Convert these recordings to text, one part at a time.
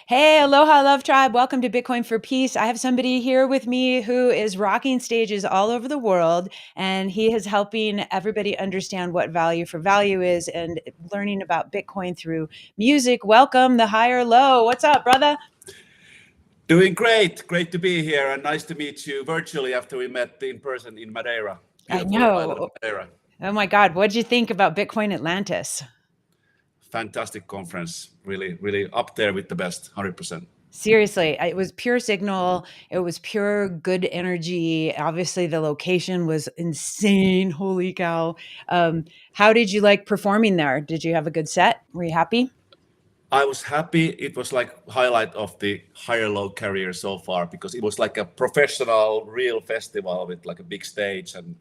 Hey, aloha, love tribe. Welcome to Bitcoin for Peace. I have somebody here with me who is rocking stages all over the world, and he is helping everybody understand what value for value is and learning about Bitcoin through music. Welcome, the higher low. What's up, brother? Doing great. Great to be here and nice to meet you virtually after we met in person in Madeira. I Beautiful island of know. Madeira. Oh my God, what'd you think about Bitcoin Atlantis? Fantastic conference. Really, really up there with the best, 100%. Seriously, it was pure signal. It was pure good energy. Obviously, the location was insane. Holy cow. How did you like performing there? Did you have a good set? Were you happy? I was happy. It was like highlight of the higher low career so far because it was like a professional, real festival with like a big stage and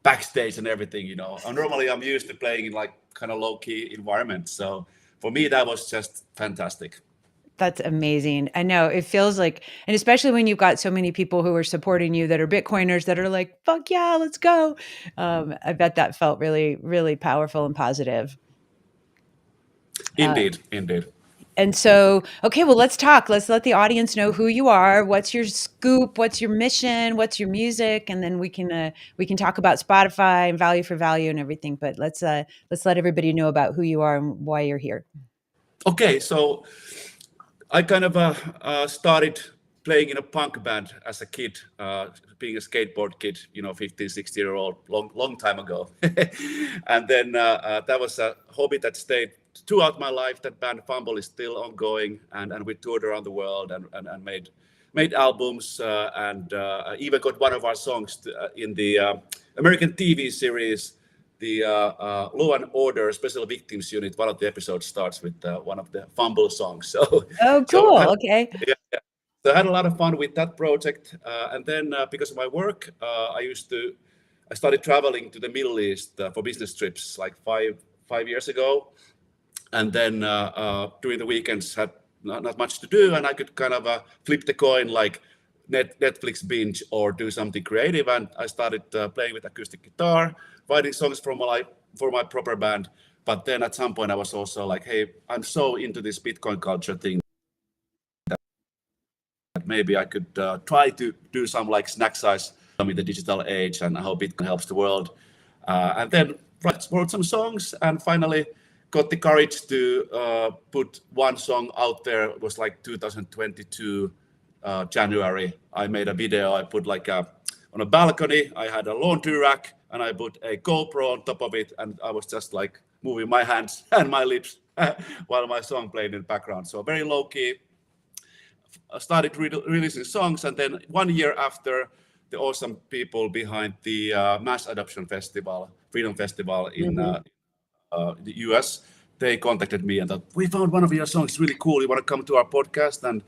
backstage and everything. And normally I'm used to playing in like kind of low key environments. So for me, that was just fantastic. That's amazing. I know it feels like, and especially when you've got so many people who are supporting you that are Bitcoiners that are like, fuck yeah, let's go. I bet that felt really, really powerful and positive. Uh, Indeed, indeed. And so, okay, well, let's talk. Let's let the audience know who you are. What's your scoop? What's your mission? What's your music? And then we can talk about Spotify and value for value and everything. But let's let everybody know about who you are and why you're here. Okay, so I kind of started playing in a punk band as a kid, being a skateboard kid, 15, 16-year-old, long time ago. And then that was a hobby that stayed throughout my life. That band Fumble is still ongoing, and we toured around the world and made albums and even got one of our songs in the American TV series the Law and Order Special Victims Unit. One of the episodes starts with one of the Fumble songs. So, Oh, so cool. Okay. yeah, yeah. So I had a lot of fun with that project. And then because of my work, I started traveling to the Middle East for business trips like five years ago. And then during the weekends had not much to do, and I could kind of flip the coin like Netflix binge or do something creative. And I started playing with acoustic guitar, writing songs for my proper band. But then at some point I was also like, hey, I'm so into this Bitcoin culture thing that maybe I could try to do some like snack size in the digital age and how Bitcoin helps the world. And then wrote some songs and finally got the courage to put one song out there. It was like 2022 January. I made a video. I put like on a balcony. I had a laundry rack and I put a GoPro on top of it, and I was just like moving my hands and my lips while my song played in the background. So very low key. I started releasing songs, and then 1 year after, the awesome people behind the Mass Adoption Festival, Freedom Festival in Mhm. the US, they contacted me and thought, we found one of your songs really cool. You want to come to our podcast? And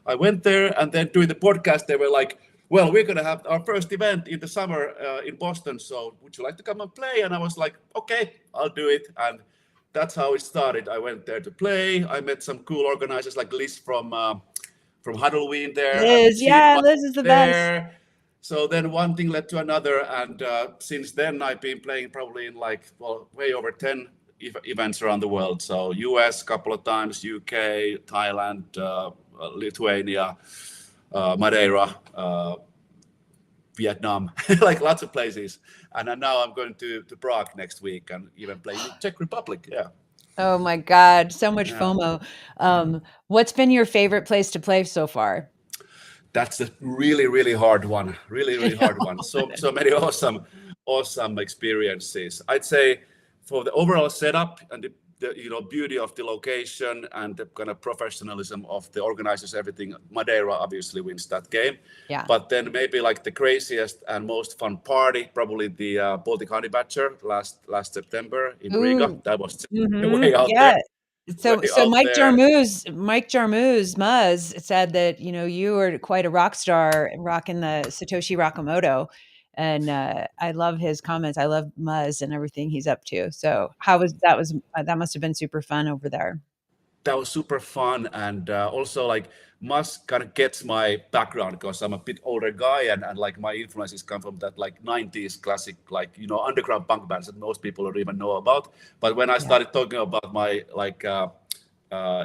I went there, and then during the podcast, they were like, well, we're going to have our first event in the summer in Boston. So would you like to come and play? And I was like, okay, I'll do it. And that's how it started. I went there to play. I met some cool organizers like Liz from Huddleween there, and Liz, Chief yeah, was Liz is the best. there. So then one thing led to another, and since then I've been playing probably in like way over 10 events around the world. So US a couple of times, UK, Thailand, Lithuania, Madeira, Vietnam, like lots of places. And then now I'm going to Prague next week and even playing in Czech Republic. Yeah. Oh my God, so much Yeah. FOMO. What's been your favorite place to play so far? That's a really, really hard one. Really, really hard one. So many awesome experiences. I'd say for the overall setup and the beauty of the location and the kind of professionalism of the organizers, everything, Madeira obviously wins that game. Yeah. But then maybe like the craziest and most fun party, probably the Baltic Honey Badger last September in Riga. Ooh. That was Mhm. way out there, Yeah. So way so out Mike there. Jarmusch Mike Jarmusch, Muzz, said that, you were quite a rock star rocking the Satoshi Nakamoto, and, I love his comments. I love Muzz and everything he's up to. So how that must have been super fun over there. That was super fun, and also like Musk kind of gets my background because I'm a bit older guy, and like my influences come from that like 90s classic, like underground punk bands that most people don't even know about. But when I Yeah. started talking about my like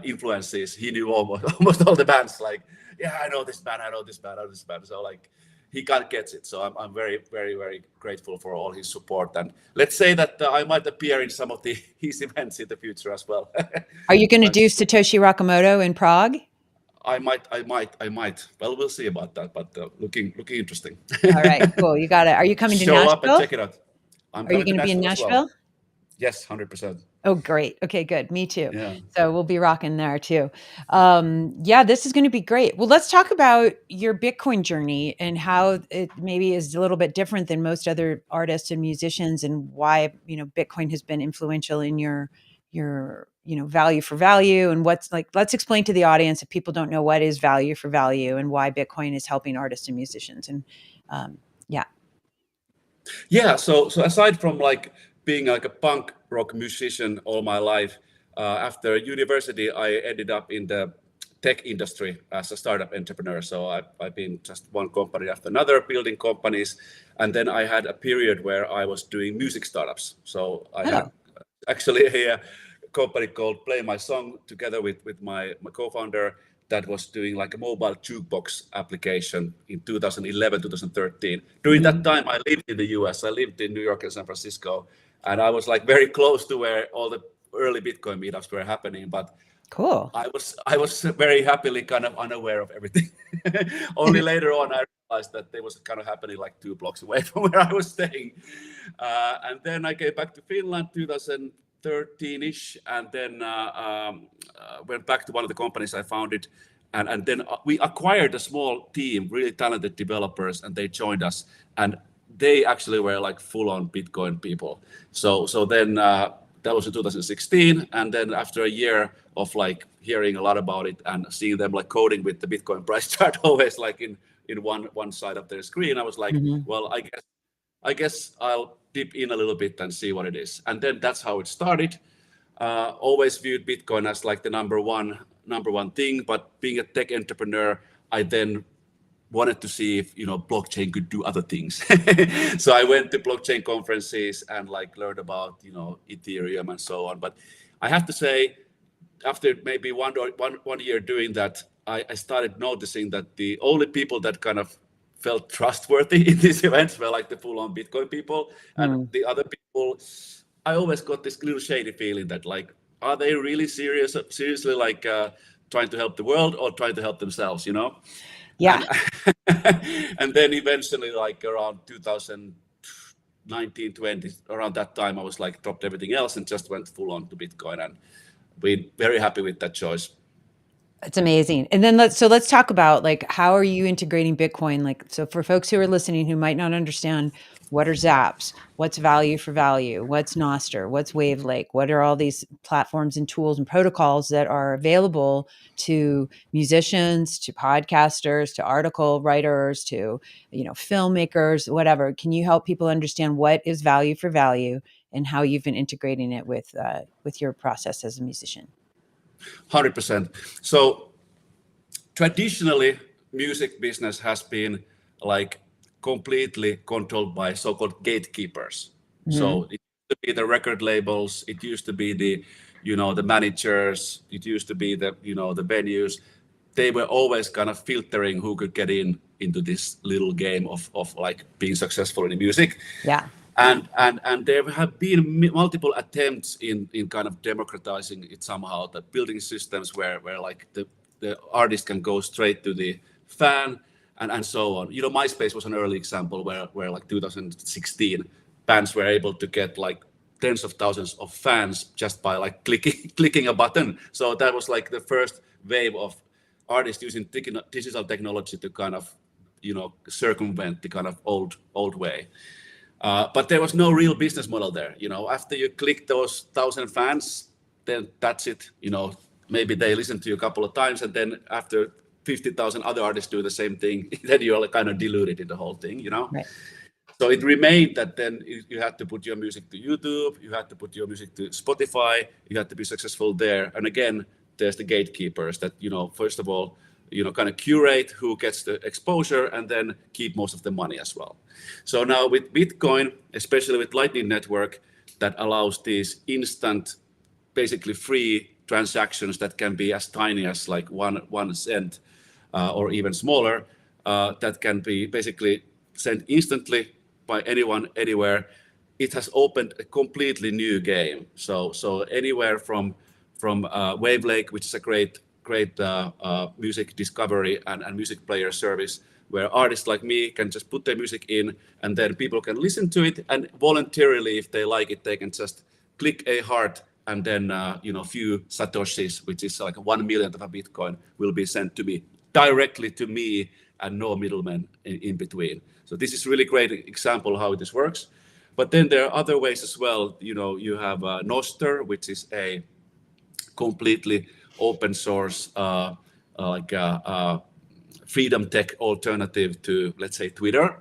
influences, he knew almost all the bands. Like, yeah, I know this band, I know this band, I know this band. So like, he kind of gets it. So I'm very, very, very grateful for all his support. And let's say that I might appear in some of his events in the future as well. Are you going to do Satoshi Nakamoto in Prague? I might. Well, we'll see about that, but looking interesting. All right, cool. You got it. Are you coming to Show Nashville? up and check it out. Are you going to be in Nashville? Well. Yes, 100%. Oh, great. Okay, good. Me too. Yeah. So we'll be rocking there too. Yeah, this is going to be great. Well, let's talk about your Bitcoin journey and how it maybe is a little bit different than most other artists and musicians, and why, Bitcoin has been influential in your value for value, and what's like. Let's explain to the audience, if people don't know, what is value for value and why Bitcoin is helping artists and musicians. And yeah. So aside from like being like a punk rock musician all my life, after university, I ended up in the tech industry as a startup entrepreneur. So I've been just one company after another, building companies. And then I had a period where I was doing music startups. So I had actually a company called Play My Song together with my co-founder, that was doing like a mobile jukebox application in 2011, 2013. During that time, I lived in the US. I lived in New York and San Francisco. And I was like very close to where all the early Bitcoin meetups were happening, but cool. I was very happily kind of unaware of everything. Only later on I realized that they was kind of happening like 2 blocks away from where I was staying. And then I came back to Finland 2013-ish, and then went back to one of the companies I founded. And then we acquired a small team, really talented developers, and they joined us. And they actually were like full-on Bitcoin people. So then that was in 2016, and then after a year of like hearing a lot about it and seeing them like coding with the Bitcoin price chart always like in one side of their screen, I was like, well, I guess I'll dip in a little bit and see what it is. And then that's how it started. Always viewed Bitcoin as like the number one thing, but being a tech entrepreneur, I then wanted to see if blockchain could do other things. So I went to blockchain conferences and like learned about Ethereum and so on. But I have to say, after maybe one year doing that, I started noticing that the only people that kind of felt trustworthy in these events were like the full-on Bitcoin people, and the other people, I always got this little shady feeling that like, are they really seriously like trying to help the world or trying to help themselves? Yeah. And then eventually, like around 2019, 20, around that time, I was like dropped everything else and just went full on to Bitcoin, and we're very happy with that choice. It's amazing. And then let's talk about like, how are you integrating Bitcoin? Like, so for folks who are listening who might not understand, what are Zaps? What's value for value? What's Nostr? What's Wavelake? What are all these platforms and tools and protocols that are available to musicians, to podcasters, to article writers, to filmmakers, whatever? Can you help people understand what is value for value and how you've been integrating it with your process as a musician? 100%. So traditionally, music business has been like completely controlled by so-called gatekeepers. So it used to be the record labels, it used to be the managers, it used to be the the venues. They were always kind of filtering who could get into this little game of like being successful in the music. Yeah. And there have been multiple attempts in kind of democratizing it somehow, that building systems where like the artist can go straight to the fan and so on. MySpace was an early example where like 2016 bands were able to get like tens of thousands of fans just by like clicking a button. So that was like the first wave of artists using digital technology to kind of circumvent the kind of old way. But there was no real business model there. After you click those 1,000 fans, then that's it. Maybe they listen to you a couple of times, and then after 50,000 other artists do the same thing, then you're kind of diluted in the whole thing. Right. So it remained that then you had to put your music to YouTube, you had to put your music to Spotify, you had to be successful there. And again, there's the gatekeepers that first of all, kind of curate who gets the exposure and then keep most of the money as well. So now with Bitcoin, especially with Lightning Network, that allows these instant, basically free transactions that can be as tiny as like one cent or even smaller, that can be basically sent instantly by anyone, anywhere. It has opened a completely new game. So anywhere from Wave Lake, which is a great music discovery and music player service, where artists like me can just put their music in, and then people can listen to it, and voluntarily, if they like it, they can just click a heart, and then few satoshis, which is like 1 millionth of a Bitcoin, will be sent to me directly to me, and no middleman in between. So this is really great example how this works. But then there are other ways as well. You have Nostr, which is a completely open source, freedom tech alternative to, let's say, Twitter.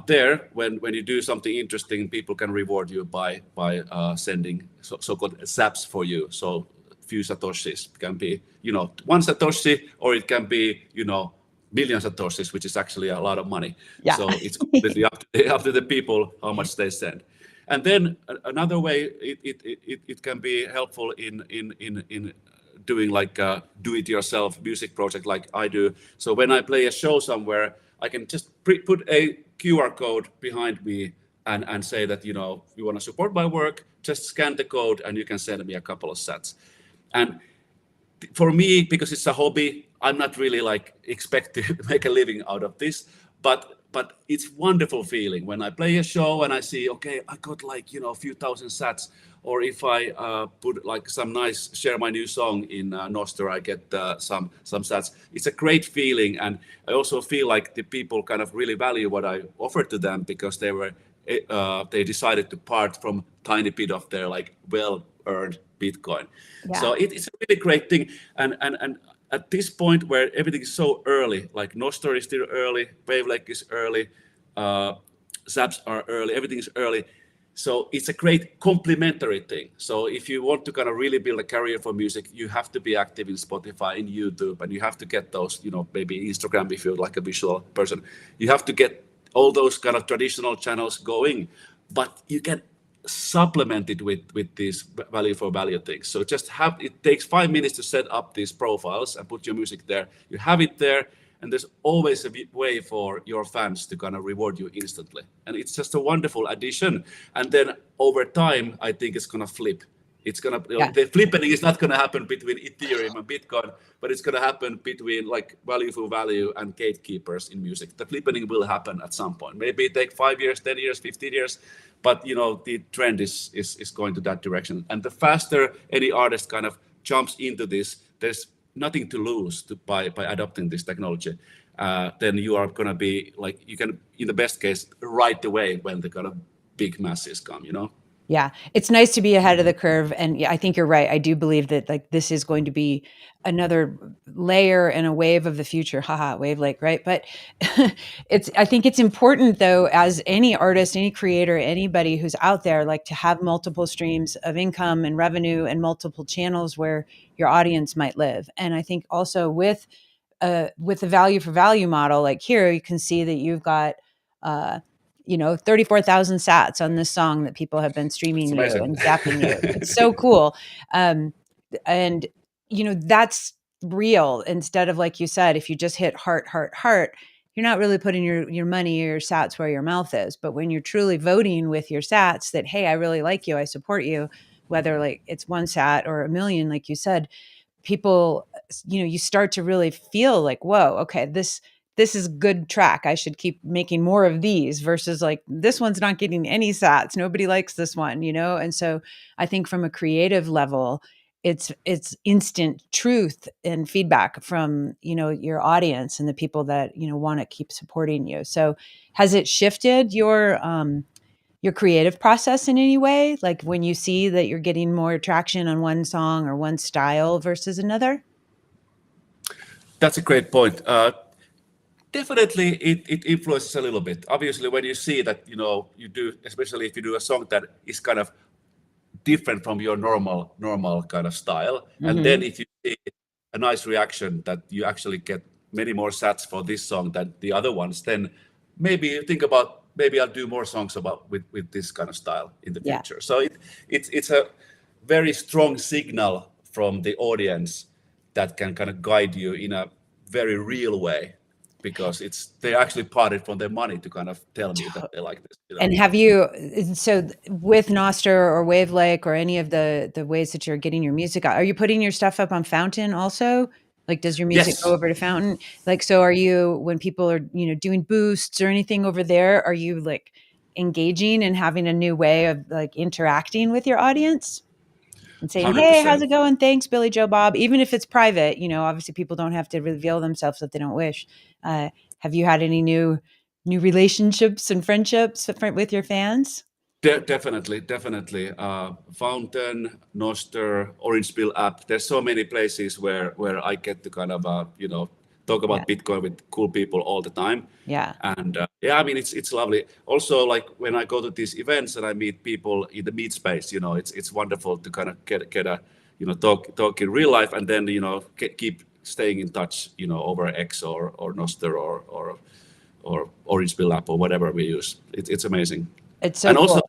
There, when you do something interesting, people can reward you by sending so-called zaps for you. So few satoshis can be 1 satoshi, or it can be million satoshis, which is actually a lot of money. Yeah. So it's completely up to the people how much they send. And then another way it can be helpful in doing like a do-it-yourself music project like I do. So when I play a show somewhere, I can just put a QR code behind me and say that you want to support my work, just scan the code and you can send me a couple of sats. And for me, because it's a hobby, I'm not really like expect to make a living out of this, but it's wonderful feeling when I play a show and I see, okay, I got like a few thousand sats, or if I put like some nice share my new song in Nostr, I get some sats. It's a great feeling, and I also feel like the people kind of really value what I offered to them, because they decided to part from tiny bit of their like well-earned Bitcoin. Yeah. So it's a really great thing, and at this point where everything is so early, like Nostr is still early, Wave Lake is early, zaps are early, everything is early. So it's a great complementary thing. So if you want to kind of really build a career for music, you have to be active in Spotify, in YouTube, and you have to get those, maybe Instagram if you're like a visual person. You have to get all those kind of traditional channels going, but you can supplement it with these value for value things. So it takes 5 minutes to set up these profiles and put your music there. You have it there, and there's always a way for your fans to kind of reward you instantly. And it's just a wonderful addition. And then over time, I think it's going to flip. It's going to, the flipping is not going to happen between Ethereum and Bitcoin, but it's going to happen between like value for value and gatekeepers in music. The flipping will happen at some point. Maybe it take 5 years, 10 years, 15 years, but the trend is going to that direction. And the faster any artist kind of jumps into this, there's nothing to lose by adopting this technology. Then you are going to be like, you can, in the best case, right away when the kind of big masses come, Yeah, it's nice to be ahead of the curve, and I think you're right. I do believe that like this is going to be another layer and a wave of the future. Haha, Wave Lake, right? But I think it's important though, as any artist, any creator, anybody who's out there, like to have multiple streams of income and revenue and multiple channels where your audience might live. And I think also with the value for value model, like here, you can see that you've got 34,000 sats on this song that people have been streaming you and zapping you. It's so cool. And that's real, instead of, like you said, if you just hit heart, you're not really putting your money or your sats where your mouth is. But when you're truly voting with your sats that, hey, I really like you, I support you, whether like it's 1 sat or 1 million, like you said, people, you start to really feel like, whoa, okay, this is good track. I should keep making more of these, versus like, this one's not getting any sats. Nobody likes this one, And so I think from a creative level, it's instant truth and feedback from, your audience and the people that, want to keep supporting you. So has it shifted your creative process in any way? Like when you see that you're getting more traction on one song or one style versus another? That's a great point. Definitely, it influences a little bit. Obviously, when you see that, you do, especially if you do a song that is kind of different from your normal kind of style, and then if you see a nice reaction that you actually get many more sats for this song than the other ones, then maybe you think about, maybe I'll do more songs with this kind of style in the future. So it's a very strong signal from the audience that can kind of guide you in a very real way, because they actually parted from their money to kind of tell me that they like this. And have you, so with Nostr or Wave Lake or any of the ways that you're getting your music out, are you putting your stuff up on Fountain also? Like, does your music Yes. go over to Fountain? Like, so are you, when people are, doing boosts or anything over there, are you like engaging and having a new way of like interacting with your audience and saying, hey, how's 100%. it going? Thanks, Billy Joe Bob. Even if it's private, obviously people don't have to reveal themselves if they don't wish. Have you had any new relationships and friendships with your fans? Definitely. Fountain, Nostr, Orange Pill app. There's so many places where I get to kind of talk about Bitcoin with cool people all the time. Yeah. And I mean, it's lovely. Also, like when I go to these events and I meet people in the meet space, it's wonderful to kind of get a talk in real life, and then keep staying in touch, over X or Nostr or Orange Pill app or whatever we use. It's amazing. It's so And cool. also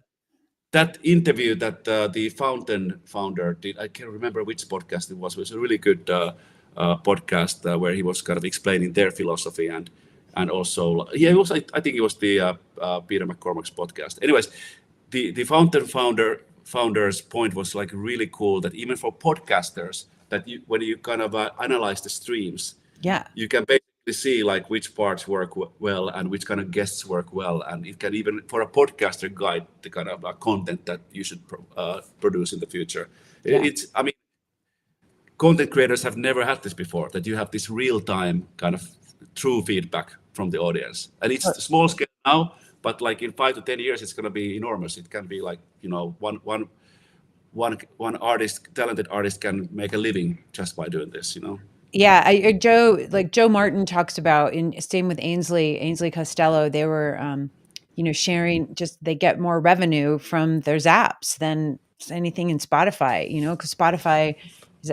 that interview that the Fountain founder did, I can't remember which podcast it was. It was a really good podcast where he was kind of explaining their philosophy and also, it was, I think it was the Peter McCormack's podcast. Anyways, the Fountain founder's point was like really cool, that even for podcasters, that when you kind of analyze the streams, you can basically see like which parts work well and which kind of guests work well, and it can even for a podcaster guide the kind of content that you should produce in the future. I mean, content creators have never had this before, that you have this real-time kind of true feedback from the audience, and it's small scale now, but like in 5 to 10 years it's going to be enormous. It can be like one talented artist can make a living just by doing this. Yeah, Joe Martin talks about, same with Ainsley Costello. They were, sharing, just they get more revenue from their zaps than anything in Spotify. Because Spotify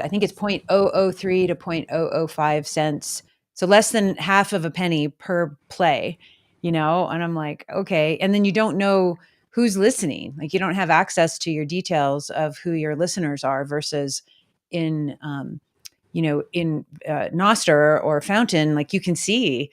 I think it's 0.003 to 0.005 cents, so less than half of a penny per play. And I'm like, okay, and then you don't know who's listening. Like, you don't have access to your details of who your listeners are, versus in Nostr or Fountain, like you can see,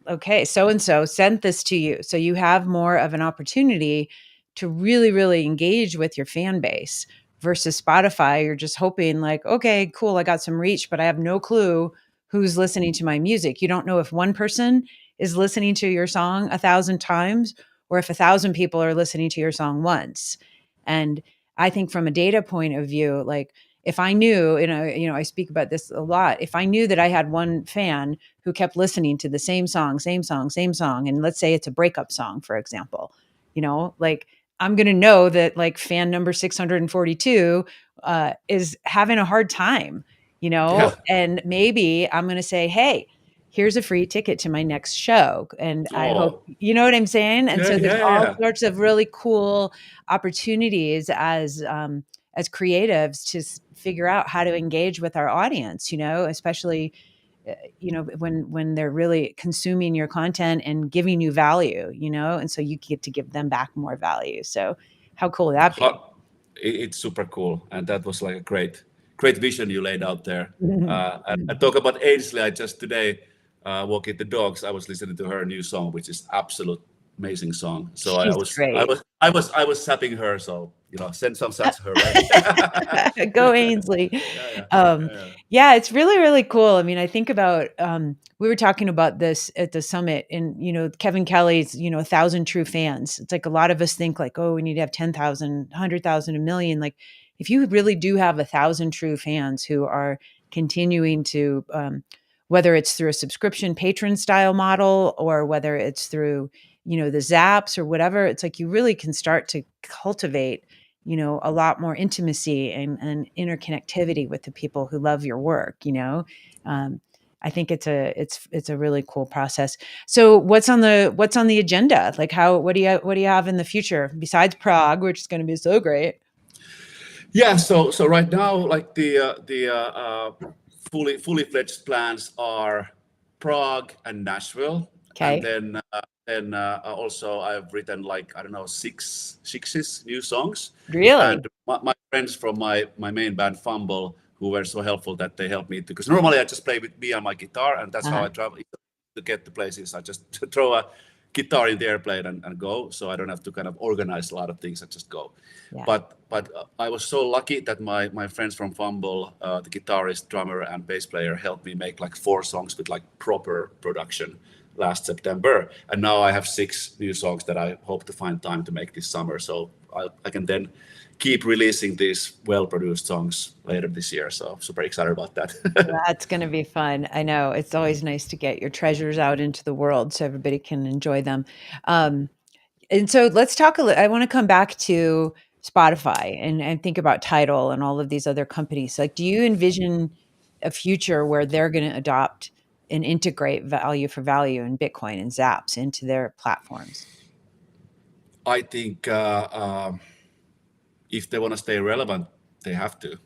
okay, so-and-so sent this to you. So you have more of an opportunity to really, really engage with your fan base, versus Spotify. You're just hoping like, okay, cool, I got some reach, but I have no clue who's listening to my music. You don't know if one person is listening to your song 1,000 times or if 1,000 people are listening to your song once. And I think from a data point of view, like, if I knew, I speak about this a lot, if I knew that I had one fan who kept listening to the same song, and let's say it's a breakup song, for example, like, I'm going to know that like fan number 642 is having a hard time, and maybe I'm going to say, hey, here's a free ticket to my next show. And I hope, you know what I'm saying? And so there's all sorts of really cool opportunities as creatives to figure out how to engage with our audience, especially, when they're really consuming your content and giving you value, and so you get to give them back more value. So how cool would that be? It's super cool. And that was like a great vision you laid out there. And I talk about Ainsley. I just today, walking the dogs, I was listening to her new song, which is absolute amazing song. So I was sapping her. So send some saps to her. Right? Go Ainsley. Yeah, it's really, really cool. I mean, I think about we were talking about this at the summit, and Kevin Kelly's 1,000 true fans. It's like a lot of us think like, oh, we need to have 10,000, 100,000, a million. Like, if you really do have 1,000 true fans who are continuing to, whether it's through a subscription patron style model or whether it's through the zaps or whatever, it's like you really can start to cultivate a lot more intimacy and interconnectivity with the people who love your work. I think it's a really cool process. So what's on the agenda? Like, what do you have in the future besides Prague, which is going to be so great? Yeah. So right now, like the fully fledged plans are Prague and Nashville. Okay. And then also I've written like, I don't know, six new songs. Really? And my friends from my main band Fumble, who were so helpful that they helped me to, because normally I just play with me and my guitar, and that's how I travel to get to places. I just throw a guitar in the airplane and go, so I don't have to kind of organize a lot of things. I just go. Yeah. But I was so lucky that my friends from Fumble, the guitarist, drummer, and bass player, helped me make like 4 songs with like proper production last September, and now I have 6 new songs that I hope to find time to make this summer. So I can then keep releasing these well-produced songs later this year. So super excited about that. That's going to be fun. I know it's always nice to get your treasures out into the world so everybody can enjoy them. And so let's talk I want to come back to Spotify and think about Tidal and all of these other companies. Like, do you envision a future where they're going to adopt and integrate value for value and Bitcoin and Zaps into their platforms? I think if they want to stay relevant, they have to.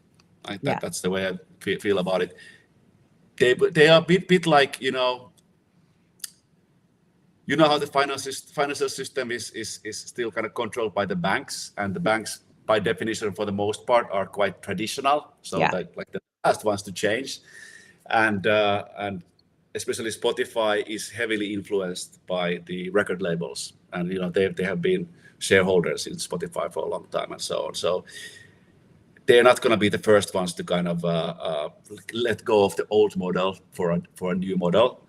That's the way I feel about it. They are a bit like, you know how the financial system is still kind of controlled by the banks, and the banks, by definition, for the most part, are quite traditional. So like the last ones to change, and especially Spotify is heavily influenced by the record labels, and they have been shareholders in Spotify for a long time and so on. So they're not going to be the first ones to kind of let go of the old model for a new model.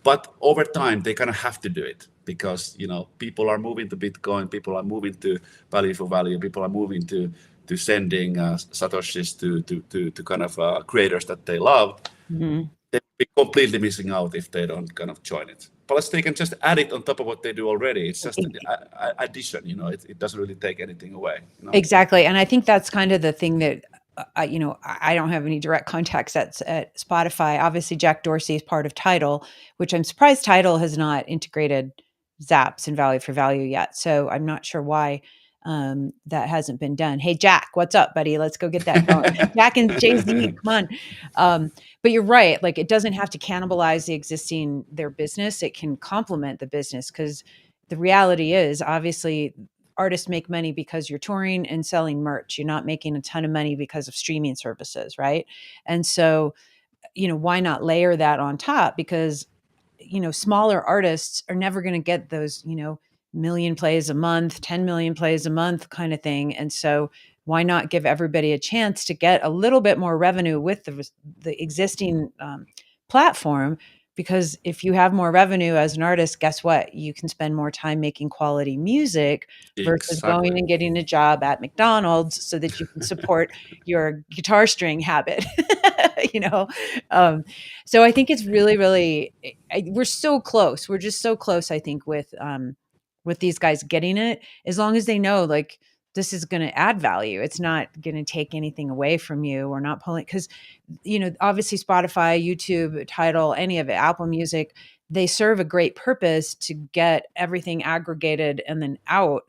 But over time, they kind of have to do it because people are moving to Bitcoin, people are moving to value for value, people are moving to sending satoshis to kind of creators that they love. Mm-hmm. They'd be completely missing out if they don't kind of join it. Plus, they can just add it on top of what they do already. It's just an addition, it doesn't really take anything away. Exactly. And I think that's kind of the thing that, I don't have any direct contacts at Spotify. Obviously, Jack Dorsey is part of Tidal, which I'm surprised Tidal has not integrated Zaps and value for value yet. So I'm not sure why that hasn't been done. Hey, Jack, what's up, buddy? Let's go get that going. Jack and Jay-Z, come on. But you're right. Like, it doesn't have to cannibalize their business. It can complement the business, because the reality is, obviously, artists make money because you're touring and selling merch. You're not making a ton of money because of streaming services, right? And so, why not layer that on top? Because, smaller artists are never going to get those, million plays a month, 10 million plays a month kind of thing. And so why not give everybody a chance to get a little bit more revenue with the existing platform? Because if you have more revenue as an artist, guess what? You can spend more time making quality music versus going and getting a job at McDonald's so that you can support your guitar string habit. So I think it's really, really, we're so close. We're just so close, I think, with these guys getting it, as long as they know, like, this is going to add value. It's not going to take anything away from you. We're not pulling, because, obviously Spotify, YouTube, Tidal, any of it, Apple Music, they serve a great purpose to get everything aggregated and then out.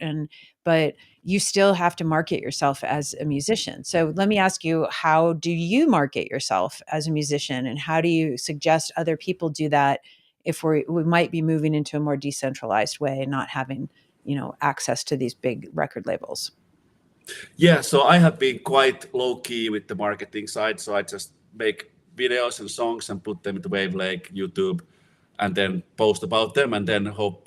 But you still have to market yourself as a musician. So let me ask you, how do you market yourself as a musician, and how do you suggest other people do that if we might be moving into a more decentralized way and not having access to these big record labels? Yeah, so I have been quite low key with the marketing side. So I just make videos and songs and put them into Wavelake, YouTube, and then post about them, and then hope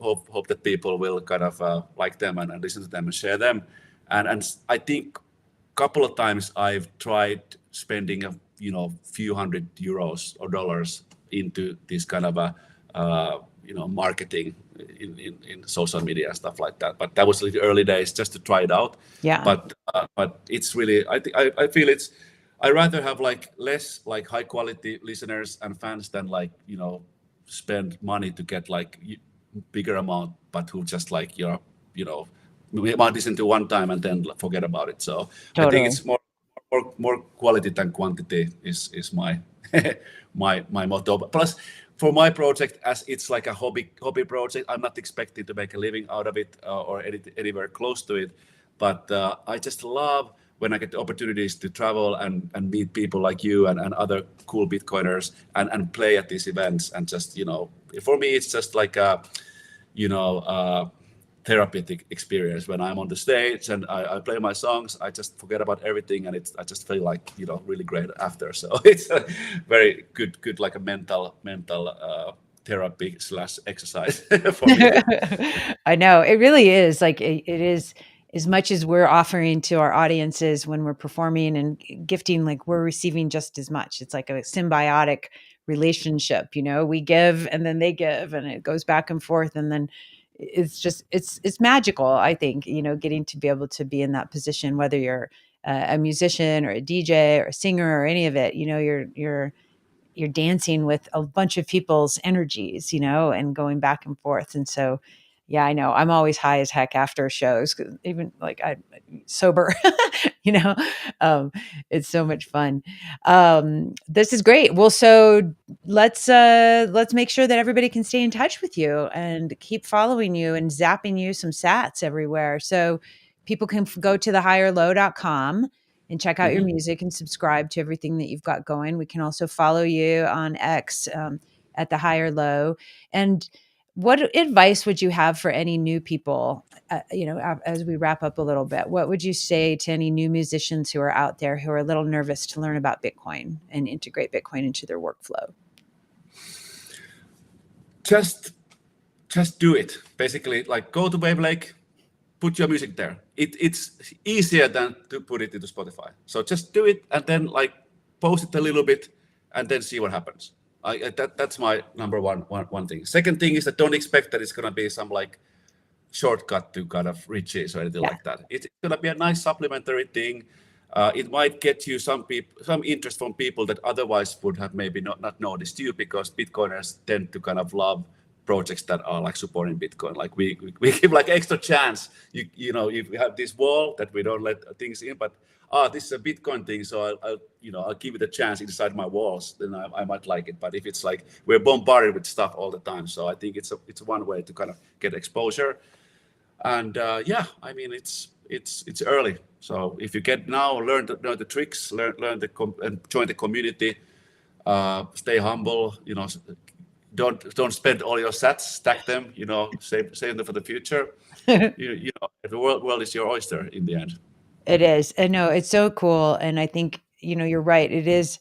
that people will kind of like them and listen to them and share them. And I think a couple of times I've tried spending a few €100 or dollars into this kind of marketing in social media and stuff like that. But that was the early days, just to try it out. Yeah. But it's really, I feel I rather have like less like high quality listeners and fans than like spend money to get like bigger amount, but who just like we might listen to one time and then forget about it. So totally. I think it's more quality than quantity is my my motto. Plus, for my project, as it's like a hobby project, I'm not expecting to make a living out of it or anywhere close to it. But I just love when I get the opportunities to travel and meet people like you and other cool Bitcoiners and play at these events. And just, for me, it's just like therapeutic experience when I'm on the stage and I play my songs. I just forget about everything, and I just feel like really great after. So it's a very good like a mental therapy slash exercise for me. I know it really is like it is as much as we're offering to our audiences when we're performing and gifting, like we're receiving just as much. It's like a symbiotic relationship, we give and then they give and it goes back and forth. And then it's just, it's magical, I think, getting to be able to be in that position, whether you're a musician or a DJ or a singer or any of it, you're dancing with a bunch of people's energies, and going back and forth. And so, yeah, I know I'm always high as heck after shows, 'cause even like I'm sober, you know, um, it's so much fun. This is great. Well, so let's make sure that everybody can stay in touch with you and keep following you and zapping you some sats everywhere. So people can go to thehigherlow.com and check out your Mhm. music and subscribe to everything that you've got going. We can also follow you on X at the Higher Low. And what advice would you have for any new people, as we wrap up a little bit? What would you say to any new musicians who are out there who are a little nervous to learn about Bitcoin and integrate Bitcoin into their workflow? Just do it. Basically, like go to Wave Lake, put your music there. It's easier than to put it into Spotify. So just do it and then like post it a little bit and then see what happens. That's my number one thing. Second thing is that don't expect that it's gonna be some like shortcut to kind of riches or anything Yeah. like that. It's gonna be a nice supplementary thing. It might get you some interest from people that otherwise would have maybe not noticed you, because Bitcoiners tend to kind of love projects that are like supporting Bitcoin. Like we give like extra chance. If we have this wall that we don't let things in, but this is a Bitcoin thing, so I'll give it a chance inside my walls. Then I might like it. But if it's like we're bombarded with stuff all the time, so I think it's one way to kind of get exposure. And I mean it's early. So if you get now, learn the tricks, learn and join the community. Stay humble. Don't spend all your sats, stack them. Save them for the future. The world is your oyster in the end. It is. I know it's so cool. And I think, you're right. It is.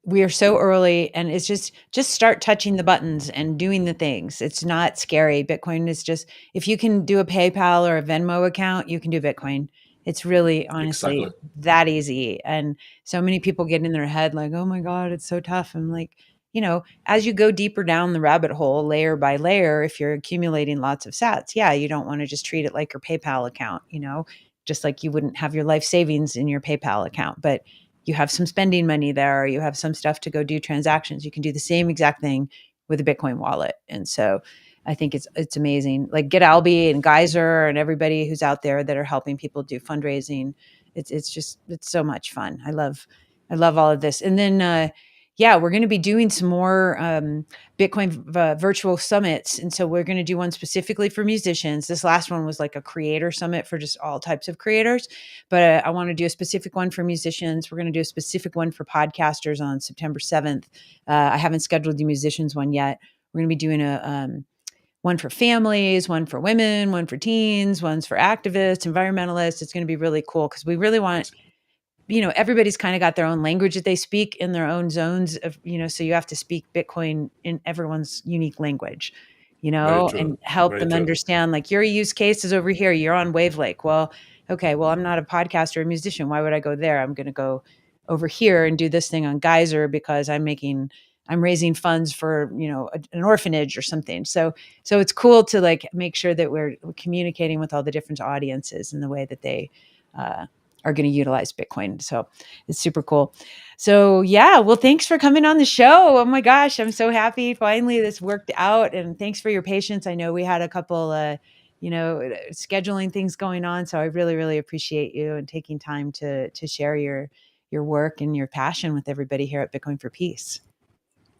We are so early, and it's just start touching the buttons and doing the things. It's not scary. Bitcoin is just, if you can do a PayPal or a Venmo account, you can do Bitcoin. It's really honestly Exactly. that easy. And so many people get in their head like, oh my God, it's so tough. I'm like, as you go deeper down the rabbit hole, layer by layer, if you're accumulating lots of sats, yeah, you don't want to just treat it like your PayPal account, just like you wouldn't have your life savings in your PayPal account. But you have some spending money there, or you have some stuff to go do transactions. You can do the same exact thing with a Bitcoin wallet. And so I think it's amazing. Like Get Alby and Geyser and everybody who's out there that are helping people do fundraising. It's so much fun. I love all of this. And then we're going to be doing some more Bitcoin virtual summits. And so we're going to do one specifically for musicians. This last one was like a creator summit for just all types of creators. But I want to do a specific one for musicians. We're going to do a specific one for podcasters on September 7th. I haven't scheduled the musicians one yet. We're going to be doing a one for families, one for women, one for teens, one's for activists, environmentalists. It's going to be really cool because we really want, everybody's kind of got their own language that they speak in their own zones of, so you have to speak Bitcoin in everyone's unique language, Very true. and help Very them true. understand like your use case is over here. You're on Wave Lake. Well, okay, well, I'm not a podcaster or a musician. Why would I go there? I'm going to go over here and do this thing on Geyser because I'm raising funds for, an orphanage or something. So it's cool to like make sure that we're communicating with all the different audiences in the way that they, are going to utilize Bitcoin. So it's super cool. So yeah, well, thanks for coming on the show. Oh my gosh, I'm so happy. Finally, this worked out, and thanks for your patience. I know we had a couple, scheduling things going on. So I really, really appreciate you and taking time to share your work and your passion with everybody here at Bitcoin for Peace.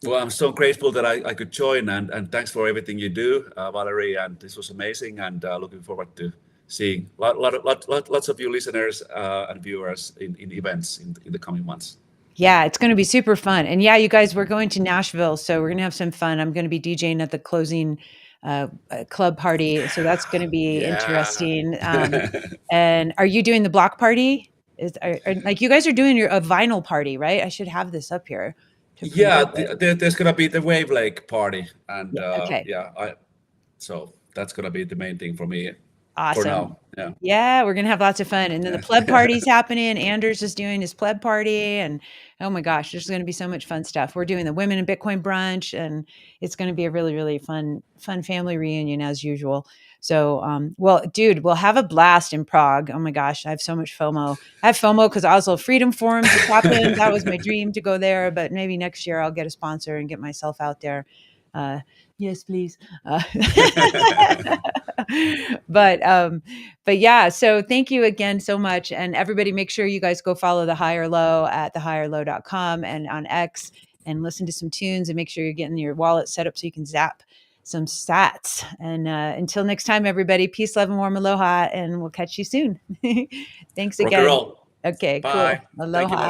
Well, I'm so grateful that I could join, and thanks for everything you do, Valerie. And this was amazing, and looking forward to seeing lots of you listeners and viewers in events in the coming months. Yeah, it's going to be super fun. And yeah, you guys, we're going to Nashville, so we're going to have some fun. I'm going to be DJing at the closing a club party. So that's going to be Yeah. interesting. And are you doing the block party? Like you guys are doing a vinyl party, right? I should have this up here to Yeah, promote it. there's gonna be the Wave Lake party, and Yeah. Okay. so that's gonna be the main thing for me for Awesome. now. Yeah. Yeah, we're gonna have lots of fun. And then the pleb party's happening. Anders is doing his pleb party. And oh my gosh, there's gonna be so much fun stuff. We're doing the Women in Bitcoin brunch, and it's gonna be a really, really fun family reunion as usual. So well, dude, we'll have a blast in Prague. Oh my gosh, I have so much FOMO. I have FOMO because Oslo Freedom Forum just happened. That was my dream to go there, but maybe next year I'll get a sponsor and get myself out there. Yes, please. But yeah, so thank you again so much. And everybody, make sure you guys go follow The Higher Low at thehigherlow.com and on X, and listen to some tunes, and make sure you're getting your wallet set up so you can zap some sats. And until next time, everybody, peace, love, and warm aloha, and we'll catch you soon. Thanks Rock and again. roll. Okay, Bye. cool. Thank you, Aloha. Mallory.